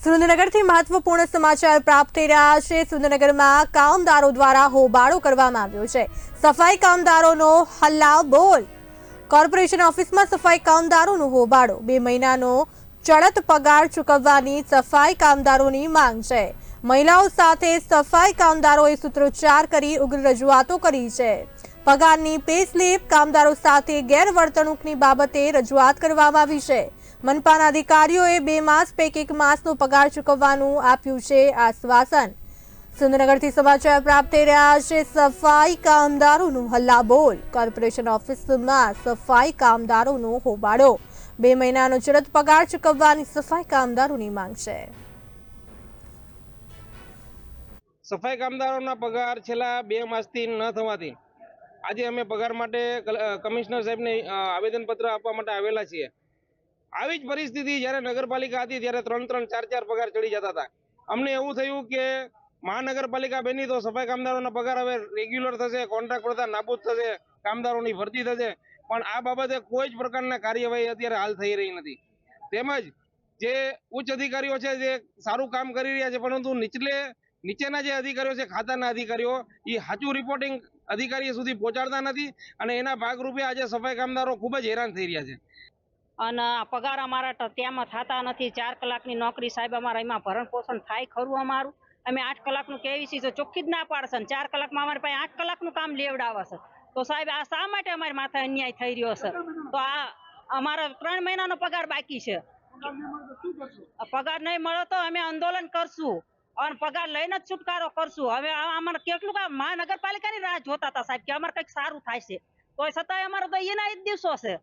સુરેન્દ્રનગરથી મહત્વપૂર્ણ સમાચાર પ્રાપ્ત થઈ રહ્યા છે। સુરેન્દ્રનગરમાં કામદારો દ્વારા હોબાળો કરવામાં આવ્યો છે। સફાઈ કામદારોનો હલ્લાબોલ। કોર્પોરેશન ઓફિસમાં સફાઈ કામદારોનો હોબાળો। 2 મહિનાનો ચડત પગાર ચૂકવવાની સફાઈ કામદારોની માંગ છે। મહિલાઓ સાથે સફાઈ કામદારોએ સૂત્રોચ્ચાર કરી ઉગ્ર રજૂઆતો કરી છે। પગારની પે સ્લિપ કામદારો સાથે ગેરવર્તણૂકની બાબતે રજૂઆત કરવામાં આવી છે। मनपाना अधिकारीओए 2 मास पैकी 1 मासनो पगार चूकववानुं आप्युं छे आश्वासन। सुरेन्द्रनगरथी समाचार प्राप्त थई रह्या छे। सफाई कामदारोनो हल्लाबोल। कोर्पोरेशन ऑफिसमां सफाई कामदारोनो होबाळो। 2 महीनानो चड़त पगार चूकववानी सफाई कामदारोनी मांग छे। सफाई कामदारोना पगार छेल्ला 2 मासथी न थवाथी આજે અમે પગાર માટે કમિશનર સાહેબને આવેદનપત્ર આપવા માટે આવેલા છીએ। આવી જ પરિસ્થિતિ જ્યારે નગરપાલિકા હતી ત્યારે 3-3, 4-4 પગાર ચડી જતા હતા। અમને એવું થયું કે મહાનગરપાલિકા બની તો સફાઈ કામદારોના પગાર હવે રેગ્યુલર થશે, કોન્ટ્રાક્ટ પ્રથા નાબૂદ થશે, કામદારોની ભરતી થશે, પણ આ બાબતે કોઈ જ પ્રકારના કાર્યવાહી અત્યારે હાલ થઈ રહી નથી। તેમજ જે ઉચ્ચ અધિકારીઓ છે જે સારું કામ કરી રહ્યા છે, પરંતુ નીચેના જે અધિકારીઓ છે, ખાતાના અધિકારીઓ, એ સાચું રિપોર્ટિંગ અધિકારીઓ સુધી પહોંચાડતા નથી અને એના ભાગરૂપે આજે સફાઈ કામદારો ખૂબ જ હેરાન થઈ રહ્યા છે। અને પગાર અમારા ત્યાંમાં થતા નથી। 4 કલાકની નોકરી સાહેબ અમારા એમાં ભરણ પોષણ થાય ખરું અમારું? અમે 8 કલાકનું કહેવી છીએ તો ચોખ્ખી જ ના પાડશે ને 4 કલાકમાં અમારી પાસે 8 કલાકનું કામ લેવડાવે છે। તો સાહેબ આ શા માટે અમારી માથે અન્યાય થઈ રહ્યો છે? તો આ અમારા 3 મહિનાનો પગાર બાકી છે। પગાર નહીં મળે તો અમે આંદોલન કરશું અને પગાર લઈને જ છુટકારો કરશું। હવે અમારે કેટલું મહાનગરપાલિકાની રાહ જોતા હતા સાહેબ કે અમારે કંઈક સારું થાય છે, તો છતાંય અમારે તો એના જ દિવસો છે।